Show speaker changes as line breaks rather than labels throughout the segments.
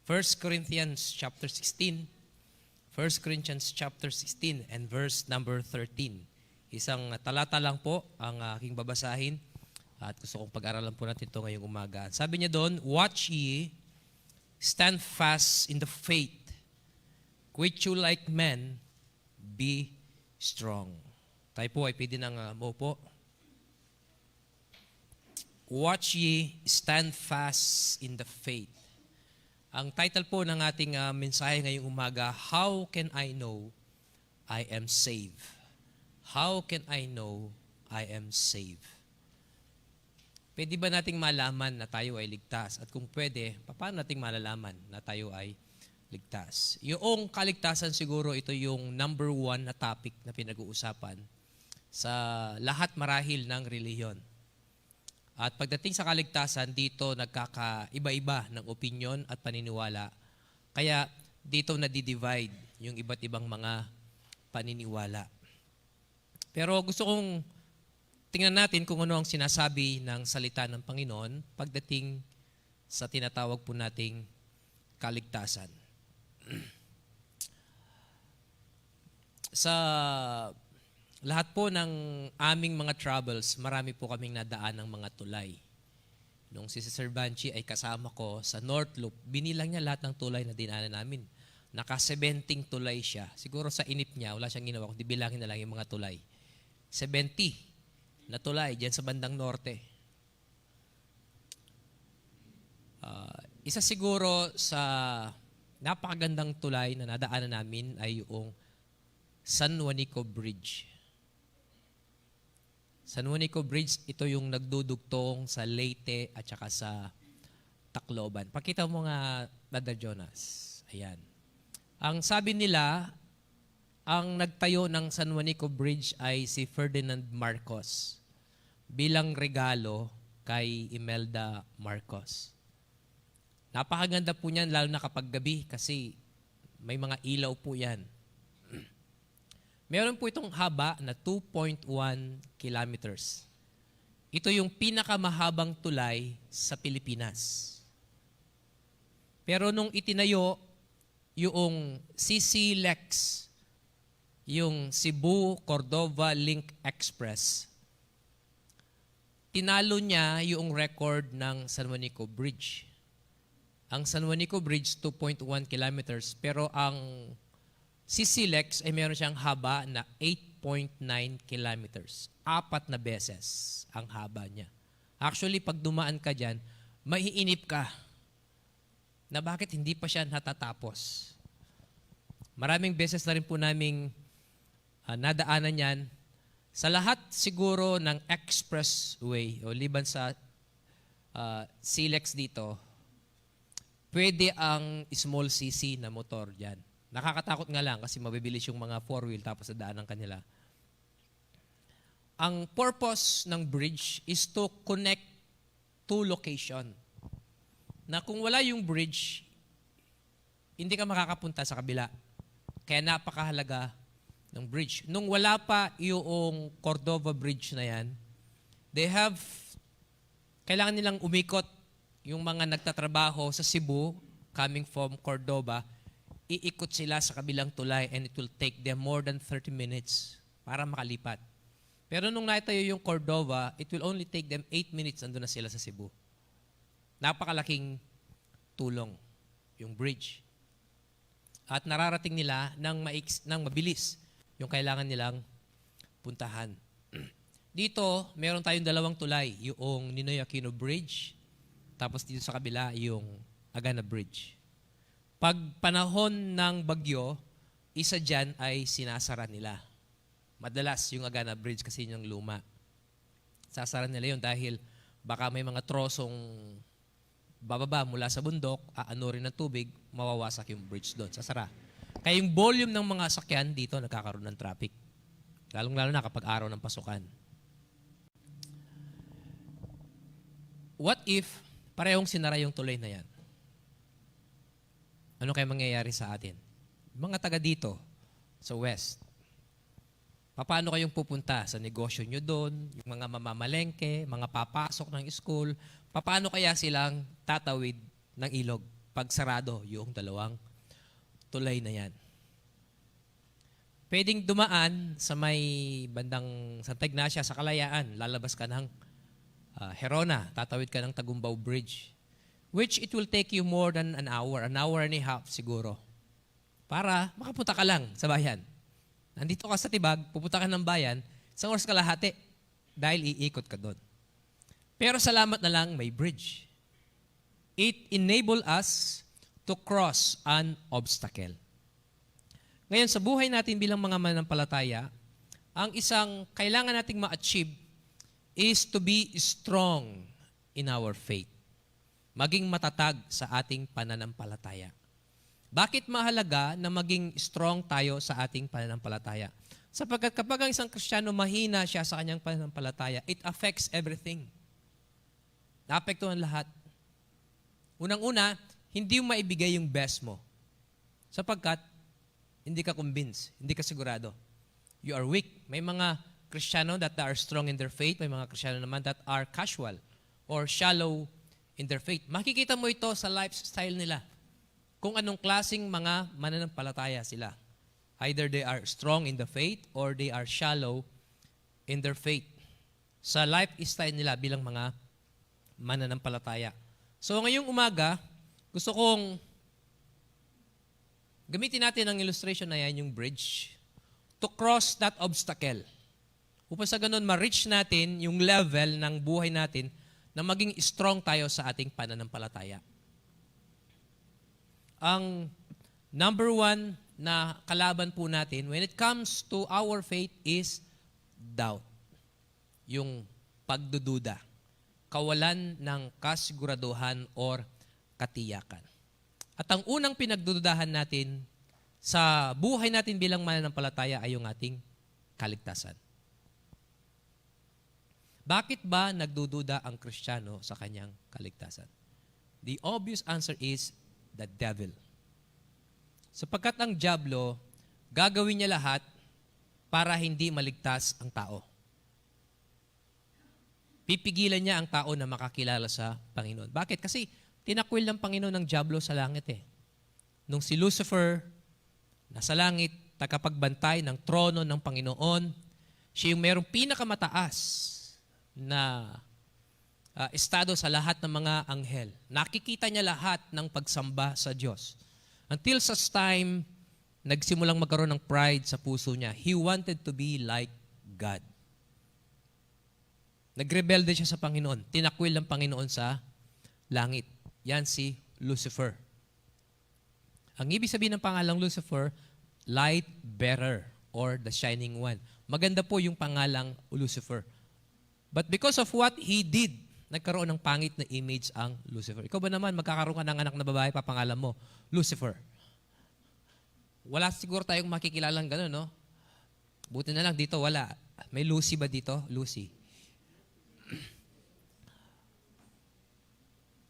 First Corinthians chapter 16. 1 Corinthians chapter 16 and verse number 13. Isang talata lang po ang aking babasahin at gusto kong pag-aralan po natin ito ngayong umaga. Sabi niya doon, "Watch ye, stand fast in the faith, quit you like men, be strong." Tayo po ay pwede nang maupo. Watch ye, stand fast in the faith. Ang title po ng ating mensahe ngayong umaga, How Can I Know I Am Saved? How can I know I am saved? Pwede ba nating malaman na tayo ay ligtas? At kung pwede, paano nating malalaman na tayo ay ligtas? Yung kaligtasan siguro, ito yung number one na topic na pinag-uusapan sa lahat marahil ng relihiyon. At pagdating sa kaligtasan, dito nagkakaiba-iba ng opinion at paniniwala. Kaya dito nadi-divide yung iba't ibang mga paniniwala. Pero gusto kong tingnan natin kung ano ang sinasabi ng salita ng Panginoon pagdating sa tinatawag po nating kaligtasan. Sa lahat po ng aming mga travels, marami po kaming nadaan ng mga tulay. Nung si Sir Banchi ay kasama ko sa North Loop, binilang niya lahat ng tulay na dinaanan namin. Naka-70 tulay siya. Siguro sa inip niya, wala siyang ginawa, kundi bilangin na lang yung mga tulay. 70 na tulay dyan sa bandang norte. Isa siguro sa napakagandang tulay na nadaanan namin ay yung San Juanico Bridge. San Juanico Bridge, ito yung nagdudugtong sa Leyte at saka sa Tacloban. Pakita mo nga, Brother Jonas. Ayan. Ang sabi nila, ang nagtayo ng San Juanico Bridge ay si Ferdinand Marcos bilang regalo kay Imelda Marcos. Napakaganda po niyan, lalo na kapag gabi kasi may mga ilaw po yan. Meron po itong haba na 2.1 kilometers. Ito yung pinakamahabang tulay sa Pilipinas. Pero nung itinayo yung CC-LEX, yung Cebu-Cordova Link Express, tinalo niya yung record ng San Juanico Bridge. Ang San Juanico Bridge, 2.1 kilometers, pero ang CC-LEX ay meron siyang haba na 8.9 kilometers. 4 na beses ang haba niya. Actually, pag dumaan ka dyan, maiinip ka na bakit hindi pa siya natatapos. Maraming beses na rin po naming nadaanan yan. Sa lahat siguro ng expressway o liban sa CLEX dito, pwede ang small CC na motor dyan. Nakakatakot nga lang kasi mabibilis yung mga four-wheel tapos sa daan ng kanila. Ang purpose ng bridge is to connect two location. Na kung wala yung bridge, hindi ka makakapunta sa kabila. Kaya napakahalaga ng bridge. Nung wala pa yung Cordova Bridge na yan, kailangan nilang umikot yung mga nagtatrabaho sa Cebu, coming from Cordova, iikot sila sa kabilang tulay and it will take them more than 30 minutes para makalipat. Pero nung naitayo yung Cordova, it will only take them 8 minutes, nandun na sila sa Cebu. Napakalaking tulong yung bridge. At nararating nila ng mabilis yung kailangan nilang puntahan. Dito, meron tayong 2 tulay, yung Ninoy Aquino Bridge, tapos dito sa kabila, yung Agana Bridge. Pag panahon ng bagyo, isa dyan ay sinasara nila. Madalas yung Agana Bridge kasi yung luma. Sasara nila yun dahil baka may mga trosong bababa mula sa bundok, aano rin ng tubig, mawawasak yung bridge doon. Sasara. Kaya yung volume ng mga sakyan dito nagkakaroon ng traffic. Lalong-lalo na kapag araw ng pasukan. What if parehong sinara yung tulay na yan? Ano kaya mangyayari sa atin? Mga taga dito, sa West. Paano kayong pupunta sa negosyo nyo doon, yung mga mamamalengke, mga papasok ng school, paano kaya silang tatawid ng ilog pag sarado yung dalawang tulay na yan? Pwedeng dumaan sa may bandang Santa Ignacia sa Kalayaan, lalabas ka ng Herona, tatawid ka ng Tagumbao Bridge, which it will take you more than an hour and a half siguro, para makapunta ka lang sa bayan. Nandito ka sa Tibag, pupunta ka ng bayan, 1 oras kalahati dahil iikot ka doon. Pero salamat na lang may bridge. It enable us to cross an obstacle. Ngayon, sa buhay natin bilang mga mananampalataya, ang isang kailangan nating ma-achieve is to be strong in our faith. Maging matatag sa ating pananampalataya. Bakit mahalaga na maging strong tayo sa ating pananampalataya? Sapagkat kapag ang isang Kristiyano mahina siya sa kanyang pananampalataya, it affects everything. Naapektuhan lahat. Unang-una, hindi mo maibigay yung best mo. Sapagkat hindi ka convinced, hindi ka sigurado. You are weak. May mga Kristiyano that are strong in their faith, may mga Kristiyano naman that are casual or shallow in their faith. Makikita mo ito sa lifestyle nila. Kung anong klaseng mga mananampalataya sila. Either they are strong in the faith or they are shallow in their faith. Sa lifestyle nila bilang mga mananampalataya. So ngayong umaga, gusto kong gamitin natin ang illustration na yan, yung bridge, to cross that obstacle. Upang sa ganun, ma-reach natin yung level ng buhay natin na maging strong tayo sa ating pananampalataya. Ang number one na kalaban po natin when it comes to our faith is doubt. Yung pagdududa. Kawalan ng kasiguraduhan or katiyakan. At ang unang pinagdududahan natin sa buhay natin bilang mananampalataya ay yung ating kaligtasan. Bakit ba nagdududa ang Kristiyano sa kanyang kaligtasan? The obvious answer is the devil. Sapagkat ang dyablo, gagawin niya lahat para hindi maligtas ang tao. Pipigilan niya ang tao na makakilala sa Panginoon. Bakit? Kasi tinakwil ng Panginoon ng dyablo sa langit eh. Nung si Lucifer, nasa langit, tagapagbantay ng trono ng Panginoon, siya yung merong pinakamataas na estado sa lahat ng mga anghel. Nakikita niya lahat ng pagsamba sa Diyos. Until such time, nagsimulang magkaroon ng pride sa puso niya. He wanted to be like God. Nagrebelde siya sa Panginoon. Tinakwil ng Panginoon sa langit. Yan si Lucifer. Ang ibig sabihin ng pangalang Lucifer, light bearer or the shining one. Maganda po yung pangalang Lucifer. But because of what he did, nagkaroon ng pangit na image ang Lucifer. Ikaw ba naman, magkakaroon ka ng anak na babae, papangalan mo, Lucifer. Wala siguro tayong makikilalang gano'n, no? Buti na lang dito, wala. May Lucy ba dito? Lucy.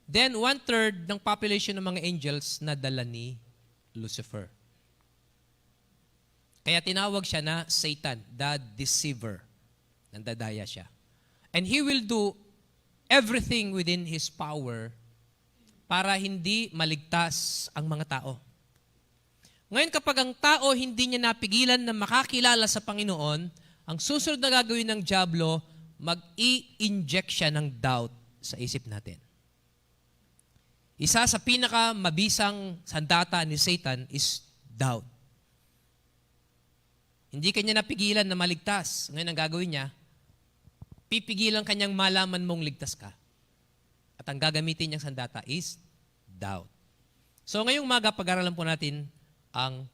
Then, 1/3 ng population ng mga angels na dala ni Lucifer. Kaya tinawag siya na Satan, the deceiver. Nandadaya siya. And he will do everything within his power para hindi maligtas ang mga tao. Ngayon kapag ang tao hindi niya napigilan na makakilala sa Panginoon, ang susunod na gagawin ng dyablo, mag-i-inject siya ng doubt sa isip natin. Isa sa pinakamabisang sandata ni Satan is doubt. Hindi kanya napigilan na maligtas. Ngayon ang gagawin niya, pipigilan kanyang malaman mong ligtas ka. At ang gagamitin niyang sandata is doubt. So ngayong umaga, pag-aralan po natin ang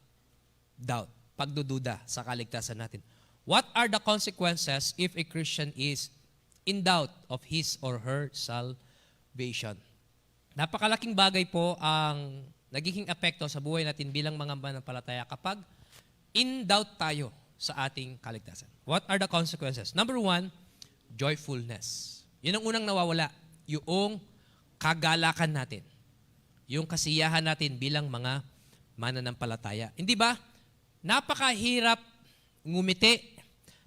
doubt, pagdududa sa kaligtasan natin. What are the consequences if a Christian is in doubt of his or her salvation? Napakalaking bagay po ang nagiging epekto sa buhay natin bilang mga mananampalataya kapag in doubt tayo sa ating kaligtasan. What are the consequences? Number one, joyfulness. Yun ang unang nawawala. Yung kagalakan natin. Yung kasiyahan natin bilang mga mananampalataya. Hindi ba? Napakahirap ngumiti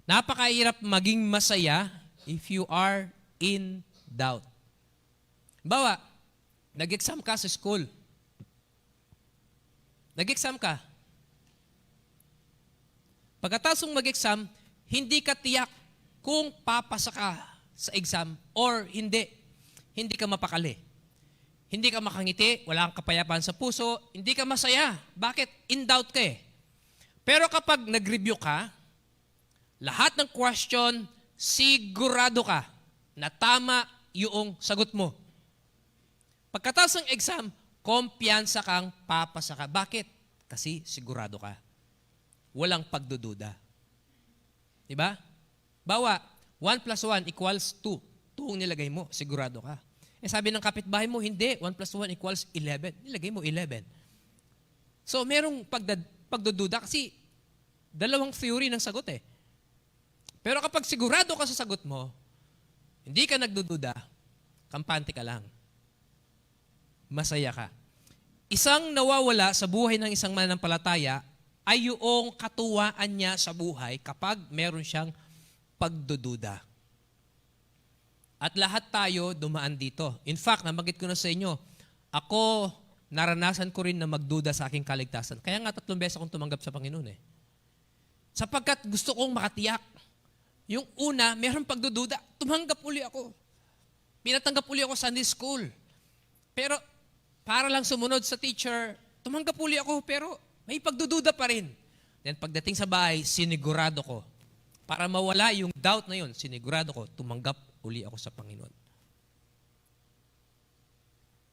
Napakahirap maging masaya if you are in doubt. Bawa, nag-exam ka sa school. Nag-exam ka. Pagkatapos mong mag-exam, hindi ka tiyak kung papasa ka sa exam or hindi. Hindi ka mapakali. Hindi ka makangiti, wala kang kapayapaan sa puso, hindi ka masaya. Bakit? In doubt ka eh. Pero kapag nag-review ka, lahat ng question, sigurado ka na tama yung sagot mo. Pagkatapos ng exam, kumpiyansa kang papasa ka. Bakit? Kasi sigurado ka. Walang pagdududa. Diba? Bawa, 1 plus 1 equals 2. 2 ang nilagay mo, sigurado ka. Eh sabi ng kapitbahay mo, hindi, 1 plus 1 equals 11. Nilagay mo 11. So merong pagdududa kasi dalawang theory ng sagot eh. Pero kapag sigurado ka sa sagot mo, hindi ka nagdududa, kampante ka lang. Masaya ka. Isang nawawala sa buhay ng isang mananampalataya ay yung katuwaan niya sa buhay kapag meron siyang pagdududa. At lahat tayo dumaan dito. In fact, nabanggit ko na sa inyo, ako, naranasan ko rin na magduda sa aking kaligtasan. Kaya nga 3 beses akong tumanggap sa Panginoon eh. Sapagkat gusto kong makatiyak. Yung una, meron pagdududa, tumanggap uli ako. Pinatanggap uli ako sa Sunday school. Pero para lang sumunod sa teacher, tumanggap uli ako pero may pagdududa pa rin. Then pagdating sa bahay, sinigurado ko. Para mawala yung doubt na yun, sinigurado ko, tumanggap uli ako sa Panginoon.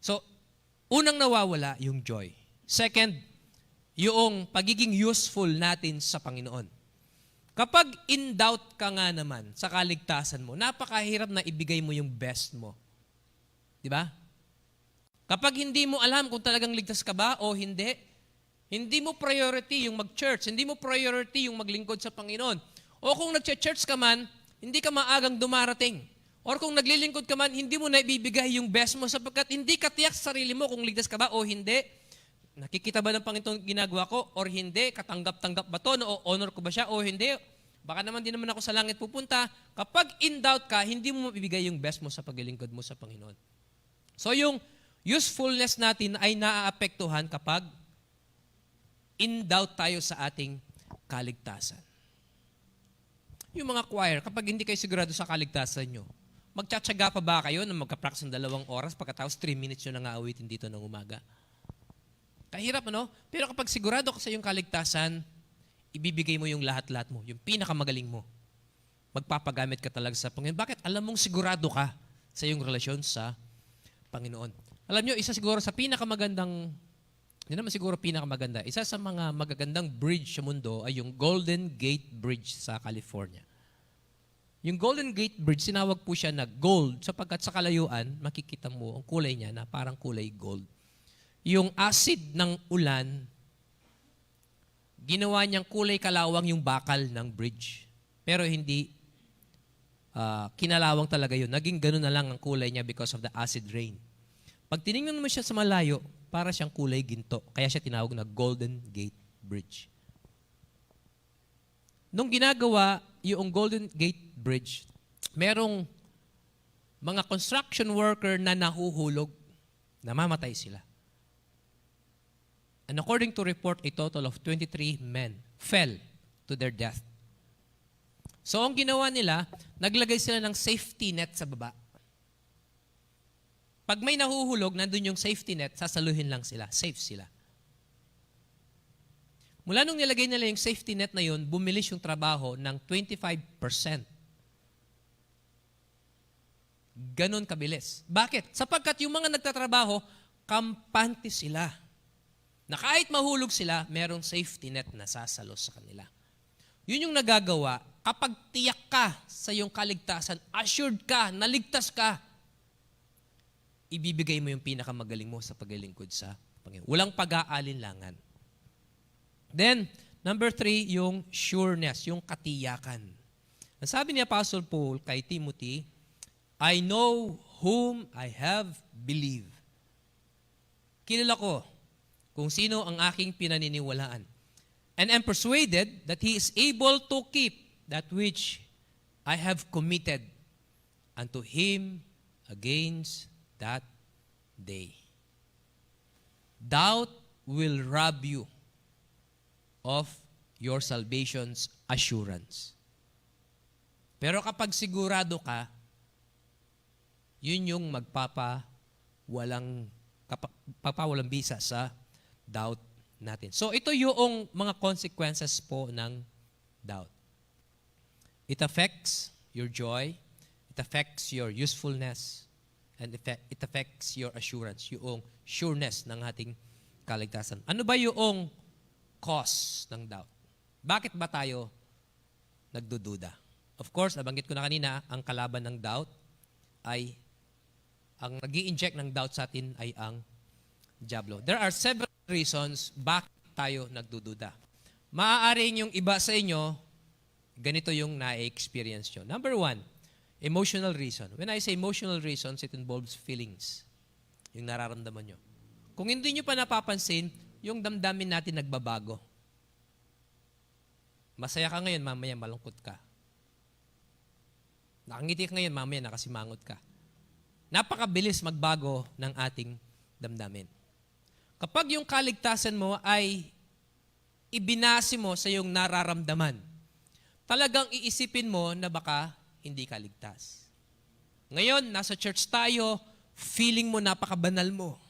So, unang nawawala yung joy. Second, yung pagiging useful natin sa Panginoon. Kapag in doubt ka nga naman sa kaligtasan mo, napakahirap na ibigay mo yung best mo. Di ba? Kapag hindi mo alam kung talagang ligtas ka ba o hindi, hindi mo priority yung mag-church, hindi mo priority yung maglingkod sa Panginoon. O kung nag-church ka man, hindi ka maagang dumarating. Or kung naglilingkod ka man, hindi mo na ibibigay yung best mo sapagkat hindi ka tiyak sa sarili mo kung ligtas ka ba o hindi. Nakikita ba ng Panginoon ginagawa ko or hindi? Katanggap-tanggap ba to? O-honor ko ba siya o hindi? Baka naman din naman ako sa langit pupunta. Kapag in doubt ka, hindi mo mabibigay yung best mo sa paglilingkod mo sa Panginoon. So yung usefulness natin ay naaapektuhan kapag in doubt tayo sa ating kaligtasan. Yung mga choir, kapag hindi kayo sigurado sa kaligtasan nyo, magtsatsaga pa ba kayo na magka-practice ng 2 oras pagkatapos 3 minutes nyo na nga awitin dito ng umaga? Kahirap, ano? Pero kapag sigurado ka sa iyong kaligtasan, ibibigay mo yung lahat-lahat mo, yung pinakamagaling mo. Magpapagamit ka talaga sa Panginoon. Bakit? Alam mong sigurado ka sa iyong relasyon sa Panginoon. Alam nyo, isa siguro sa pinakamagandang, hindi naman siguro pinakamaganda, isa sa mga magagandang bridge sa mundo ay yung Golden Gate Bridge sa California. Yung Golden Gate Bridge, sinawag po siya na gold sapagkat sa kalayuan, makikita mo ang kulay niya na parang kulay gold. Yung acid ng ulan, ginawa niyang kulay kalawang yung bakal ng bridge. Pero hindi kinalawang talaga yun. Naging ganun na lang ang kulay niya because of the acid rain. Pag tinignan mo siya sa malayo, para siyang kulay ginto. Kaya siya tinawag na Golden Gate Bridge. Nung ginagawa yung Golden Gate Bridge, merong mga construction worker na nahuhulog, namamatay sila. And according to report, a total of 23 men fell to their death. So ang ginawa nila, naglagay sila ng safety net sa baba. Pag may nahuhulog, nandun yung safety net, sasaluhin lang sila. Safe sila. Mula nung nilagay nila yung safety net na yun, bumilis yung trabaho ng 25%. Ganon kabilis. Bakit? Sapagkat yung mga nagtatrabaho, kampante sila. Na kahit mahulog sila, merong safety net na sasalo sa kanila. Yun yung nagagawa kapag tiyak ka sa iyong kaligtasan, assured ka, naligtas ka, ibibigay mo yung pinakamagaling mo sa paglilingkod sa Panginoon. Walang pag-aalinlangan. Then, number 3, yung sureness, yung katiyakan. Ang sabi ni Apostle Paul kay Timothy, I know whom I have believed. Kilala ko kung sino ang aking pinaniniwalaan. And am persuaded that He is able to keep that which I have committed unto him against that day. Doubt will rob you of your salvation's assurance. Pero kapag sigurado ka, yun yung magpapawalang bisa sa doubt natin. So ito yung mga consequences po ng doubt. It affects your joy, it affects your usefulness, and it affects your assurance, yung sureness ng ating kaligtasan. Ano ba yung cause ng doubt? Bakit ba tayo nagdududa? Of course, nabanggit ko na kanina, ang kalaban ng doubt ay, ang nag-i-inject ng doubt sa atin ay ang diablo. There are several reasons bakit tayo nagdududa. Maaaring yung iba sa inyo, ganito yung na-experience nyo. Number one, emotional reason. When I say emotional reasons, it involves feelings. Yung nararamdaman nyo. Kung hindi nyo pa napapansin, yung damdamin natin nagbabago. Masaya ka ngayon, mamaya malungkot ka. Nakangiti ka ngayon, mamaya nakasimangot ka. Napakabilis magbago ng ating damdamin. Kapag yung kaligtasan mo ay ibinase mo sa iyong nararamdaman, talagang iisipin mo na baka hindi ka ligtas. Ngayon, nasa church tayo, feeling mo napakabanal mo.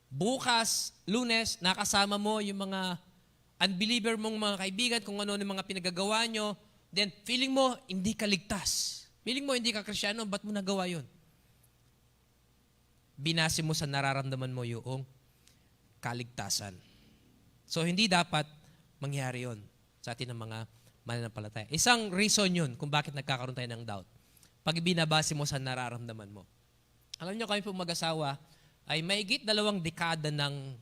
Bukas, Lunes, nakasama mo yung mga unbeliever mong mga kaibigan, kung ano yung mga pinagagawa nyo, then feeling mo hindi ka ligtas. Feeling mo hindi ka Kristyano, ba't mo nagawa yun? Binase mo sa nararamdaman mo yung kaligtasan. So hindi dapat mangyari yun sa atin ng mga mananampalataya. Isang reason yun kung bakit nagkakaroon tayo ng doubt. Pag binabase mo sa nararamdaman mo. Alam nyo, kami pong mag-asawa ay mahigit 2 dekada ng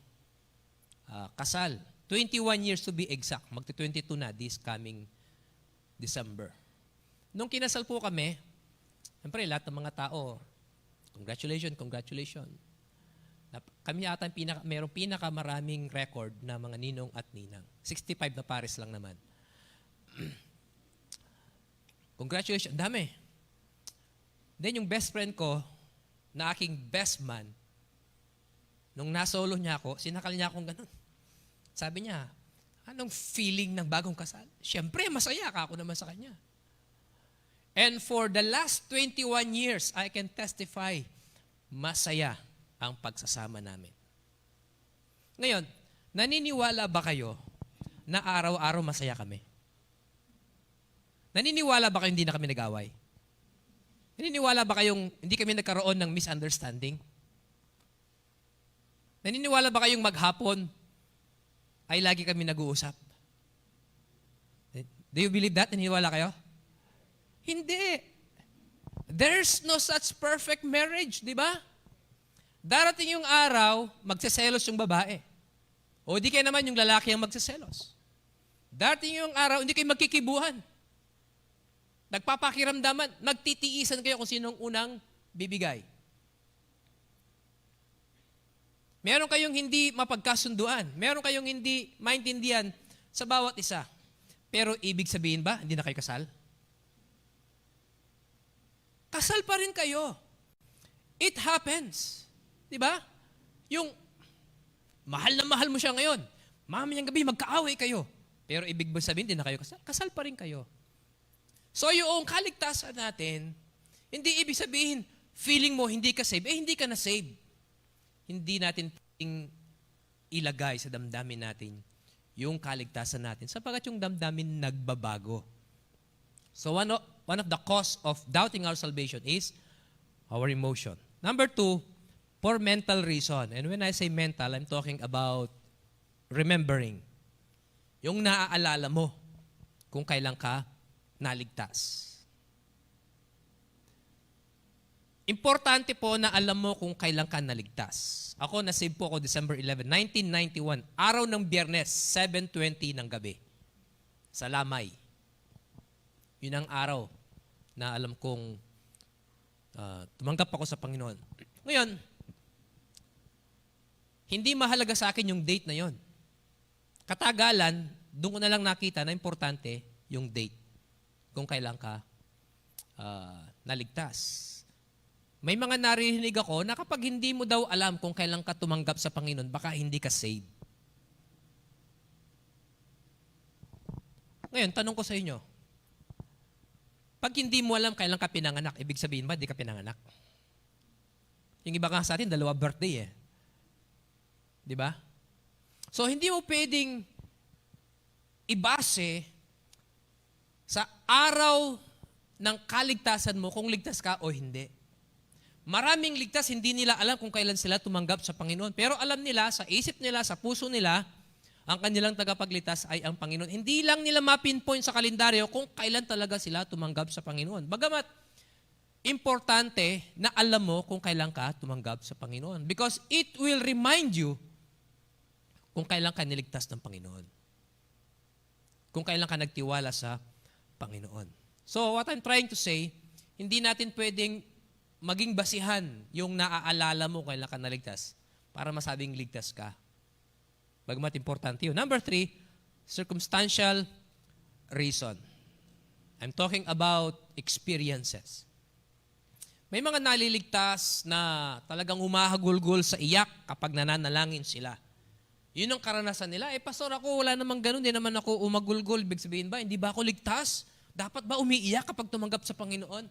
kasal. 21 years to be exact. Magti-22 na this coming December. Nung kinasal po kami, siyempre lahat ng mga tao, congratulations. Kami yata mayroong pinakamaraming record na mga ninong at ninang. 65 na pares lang naman. Congratulations, dami. Then yung best friend ko, na aking best man, nung nasolo niya ako, sinakal niya akong ganun. Sabi niya, anong feeling ng bagong kasal? Siyempre, masaya ka, ako naman sa kanya. And for the last 21 years, I can testify, masaya ang pagsasama namin. Ngayon, naniniwala ba kayo na araw-araw masaya kami? Naniniwala ba kayo hindi na kami nag-away? Naniniwala ba kayong hindi kami nagkaroon ng misunderstanding? Naniniwala ba kayong maghapon ay lagi kami nag-uusap? Do you believe that? Naniniwala kayo? Hindi. There's no such perfect marriage, di ba? Darating yung araw, magseselos yung babae. O di kayo naman yung lalaki ang magseselos. Darating yung araw, hindi kayo magkikibuhan. Nagpapakiramdaman, magtitiisan kayo kung sinong unang bibigay. Meron kayong hindi mapagkasunduan. Meron kayong hindi maintindihan sa bawat isa. Pero ibig sabihin ba, hindi na kayo kasal? Kasal pa rin kayo. It happens. Diba? Yung mahal na mahal mo siya ngayon. Mamayang gabi, magkaaway kayo. Pero ibig ba sabihin, hindi na kayo kasal? Kasal pa rin kayo. So yung kaligtasan natin, hindi ibig sabihin, feeling mo hindi ka save. Hindi ka na save. Hindi natin ilagay sa damdamin natin yung kaligtasan natin sapagkat yung damdamin nagbabago. So one of the cause of doubting our salvation is our emotion. Number 2, for mental reason. And when I say mental, I'm talking about remembering. Yung naaalala mo kung kailan ka naligtas. Importante po na alam mo kung kailan ka naligtas. Ako, nasave po ako December 11, 1991. Araw ng Biyernes, 7:20 ng gabi. Sa Lamay. Yun ang araw na alam kong tumanggap ako sa Panginoon. Ngayon, hindi mahalaga sa akin yung date na yon. Katagalan, doon ko na lang nakita na importante yung date. kung kailan ka naligtas. May mga narinig ako na kapag hindi mo daw alam kung kailan ka tumanggap sa Panginoon, baka hindi ka saved. Ngayon, tanong ko sa inyo, pag hindi mo alam kailan ka pinanganak, ibig sabihin ba, hindi ka pinanganak? Yung iba nga sa atin, 2 birthday eh. Di ba? So, hindi mo pwedeng ibase sa araw ng kaligtasan mo kung ligtas ka o hindi. Maraming ligtas, hindi nila alam kung kailan sila tumanggap sa Panginoon. Pero alam nila, sa isip nila, sa puso nila, ang kanilang tagapagligtas ay ang Panginoon. Hindi lang nila mapinpoint sa kalendaryo kung kailan talaga sila tumanggap sa Panginoon. Bagamat, importante na alam mo kung kailan ka tumanggap sa Panginoon. Because it will remind you kung kailan ka niligtas ng Panginoon. Kung kailan ka nagtiwala sa Panginoon. So, what I'm trying to say, hindi natin pwedeng maging basihan yung naaalala mo kailan ka naligtas para masabing ligtas ka. Bagamat importante yun. Number 3, circumstantial reason. I'm talking about experiences. May mga naliligtas na talagang humahagulgol sa iyak kapag nananalangin sila. Yun ang karanasan nila. Pastor, ako wala namang ganun. Hindi naman ako umagulgol. Ibig sabihin ba, hindi ba ako ligtas? Dapat ba umiiyak kapag tumanggap sa Panginoon?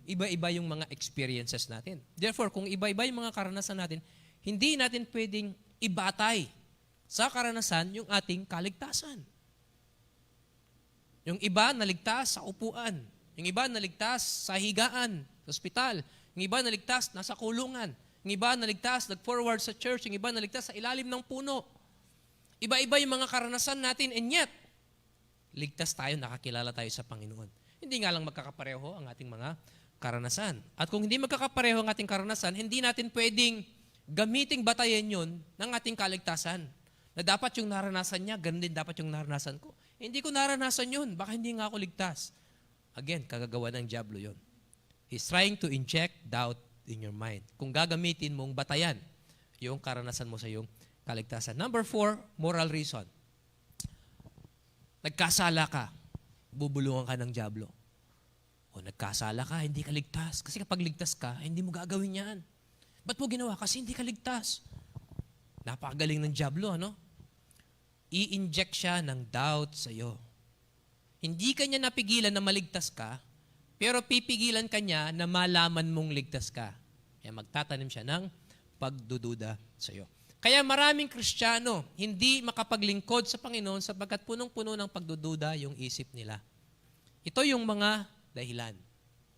Iba-iba yung mga experiences natin. Therefore, kung iba-iba yung mga karanasan natin, hindi natin pwedeng ibatay sa karanasan yung ating kaligtasan. Yung iba naligtas sa upuan. Yung iba naligtas sa higaan, sa ospital. Yung iba naligtas nasa kulungan. Yung iba naligtas, nag-forward sa church. Yung iba naligtas sa ilalim ng puno. Iba-iba yung mga karanasan natin, and yet, ligtas tayo, nakakilala tayo sa Panginoon. Hindi nga lang magkakapareho ang ating mga karanasan. At kung hindi magkakapareho ang ating karanasan, hindi natin pwedeng gamiting batayan yun ng ating kaligtasan. Na dapat yung naranasan niya, ganun din dapat yung naranasan ko. Hindi ko naranasan yun, baka hindi nga ako ligtas. Again, kagagawa ng diablo yun. He's trying to inject doubt in your mind. Kung gagamitin mong batayan yung karanasan mo sa iyong kaligtasan. Number 4, moral reason. Nagkasala ka, bubulungan ka ng diablo. O nagkasala ka, hindi ka ligtas. Kasi kapag ligtas ka, hindi mo gagawin yan. Ba't mo ginawa? Kasi hindi ka ligtas. Napakagaling ng diablo, ano? I-inject siya ng doubt sa iyo. Hindi ka niya napigilan na maligtas ka, pero pipigilan ka niya na malaman mong ligtas ka. Kaya magtatanim siya ng pagdududa sa iyo. Kaya maraming Kristiyano hindi makapaglingkod sa Panginoon sapagkat punong-puno ng pagdududa yung isip nila. Ito yung mga dahilan.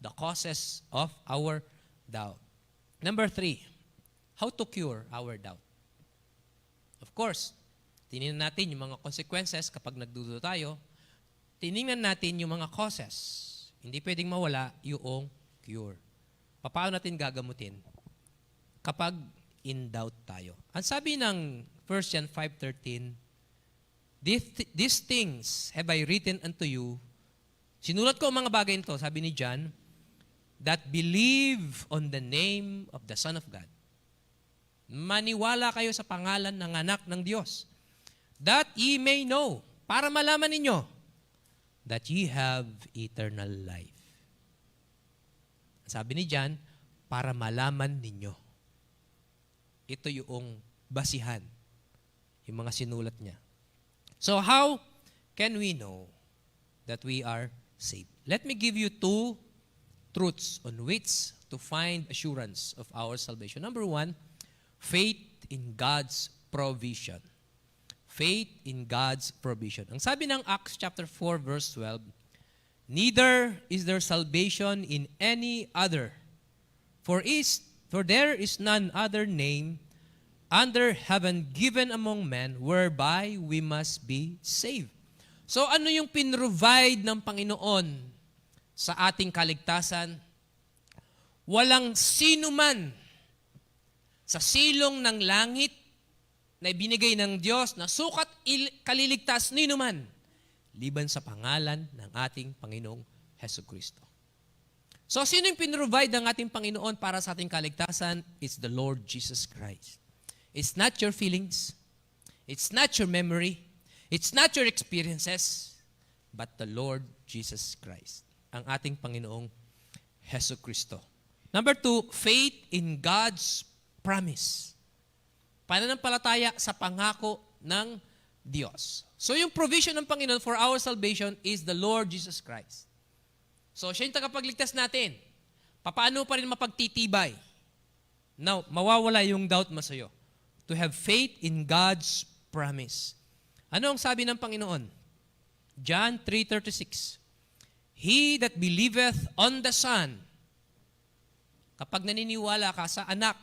The causes of our doubt. Number 3, how to cure our doubt. Of course, tinignan natin yung mga consequences kapag nagdududa tayo. Tinignan natin yung mga causes. Hindi pwedeng mawala yung cure. Paano natin gagamutin kapag in doubt tayo? Ang sabi ng 1 John 5:13, these things have I written unto you. Sinulat ko ang mga bagay nito, sabi ni John, that believe on the name of the Son of God. Maniwala kayo sa pangalan ng anak ng Diyos. That ye may know, para malaman ninyo, that ye have eternal life. Sabi ni John, para malaman ninyo. Ito yung basihan, yung mga sinulat niya. So how can we know that we are saved? Let me give you 2 truths on which to find assurance of our salvation. Number 1, faith in God's provision. Faith in God's provision. Ang sabi ng Acts chapter 4 verse 12, neither is there salvation in any other, for there is none other name under heaven given among men whereby we must be saved. So ano yung pinrovide ng Panginoon sa ating kaligtasan? Walang sino man sa silong ng langit na ibinigay ng Diyos na sukat kaliligtas nino man liban sa pangalan ng ating Panginoong Hesukristo. So sino yung pinrovide ng ating Panginoon para sa ating kaligtasan? It's the Lord Jesus Christ. It's not your feelings. It's not your memory. It's not your experiences, but the Lord Jesus Christ. ang ating Panginoong Heso Kristo. Number 2, faith in God's promise. Pananampalataya sa pangako ng Diyos. So yung provision ng Panginoon for our salvation is the Lord Jesus Christ. So siya yung tagapagligtas natin. Paano pa rin mapagtitibay? Now, mawawala yung doubt mo sa'yo. To have faith in God's promise. Ano ang sabi ng Panginoon? John 3:36. He that believeth on the Son, kapag naniniwala ka sa anak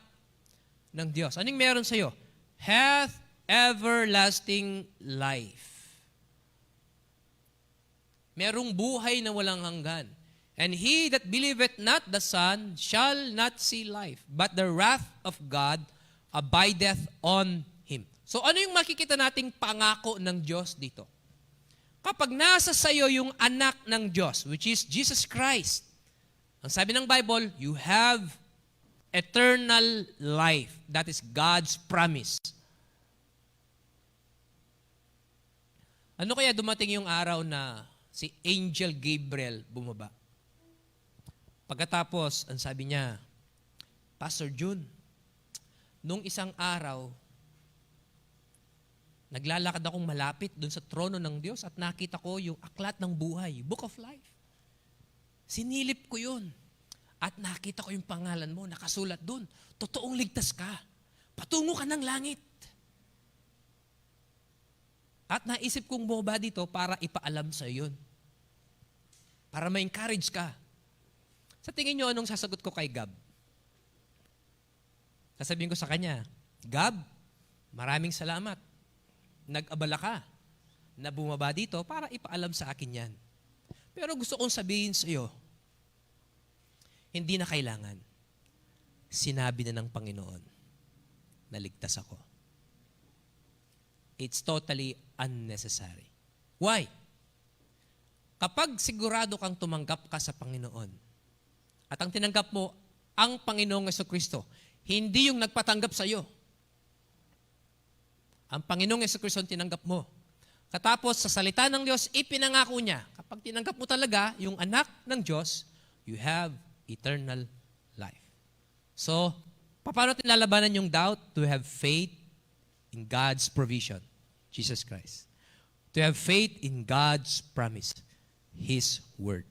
ng Diyos, anong meron sa'yo? Hath everlasting life. Merong buhay na walang hanggan. And he that believeth not the Son shall not see life, but the wrath of God abideth on him. So ano yung makikita nating pangako ng Diyos dito? Kapag nasa sayo yung anak ng Diyos, which is Jesus Christ, ang sabi ng Bible, you have eternal life. That is God's promise. Ano kaya dumating yung araw na si Angel Gabriel bumaba? Pagkatapos, ang sabi niya, Pastor Jun, nung isang araw, naglalakad akong malapit dun sa trono ng Diyos at nakita ko yung aklat ng buhay, Book of Life. Sinilip ko yun. At nakita ko yung pangalan mo, nakasulat dun. Totoong ligtas ka. Patungo ka ng langit. At naisip kong bumaba dito para ipaalam sa yun. Para ma-encourage ka. Sa tingin nyo, anong sasagot ko kay Gab? Sasabihin ko sa kanya, Gab, maraming salamat. Nag-abala ka na bumaba dito para ipaalam sa akin yan. Pero gusto kong sabihin sa iyo, hindi na kailangan. Sinabi na ng Panginoon na ligtas ako. It's totally unnecessary. Why? Kapag sigurado kang tumanggap ka sa Panginoon at ang tinanggap mo ang Panginoong Jesucristo, hindi yung nagpatanggap sa iyo. Ang Panginoong Jesucristo ang tinanggap mo. Katapos sa salita ng Diyos, ipinangako niya. Kapag tinanggap mo talaga yung anak ng Diyos, you have eternal life. So, paano natin lalabanan yung doubt? To have faith in God's provision, Jesus Christ. To have faith in God's promise, His Word.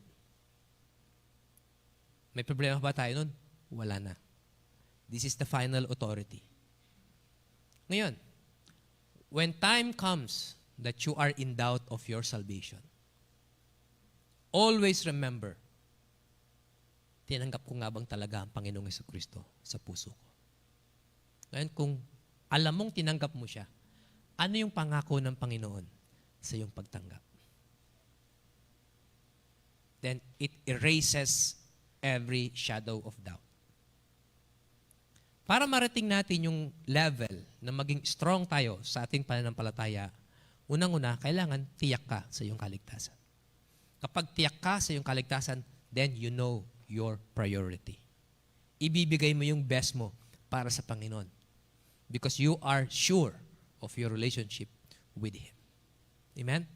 May problema ba tayo nun? Wala na. This is the final authority. Ngayon, when time comes that you are in doubt of your salvation, always remember, tinanggap ko nga bang talaga ang Panginoong Jesucristo sa puso ko? Ngayon, kung alam mong tinanggap mo siya, ano yung pangako ng Panginoon sa iyong pagtanggap? Then it erases every shadow of doubt. Para marating natin yung level na maging strong tayo sa ating pananampalataya, unang-una, kailangan tiyak ka sa iyong kaligtasan. Kapag tiyak ka sa iyong kaligtasan, then you know your priority. Ibibigay mo yung best mo para sa Panginoon because you are sure of your relationship with Him. Amen?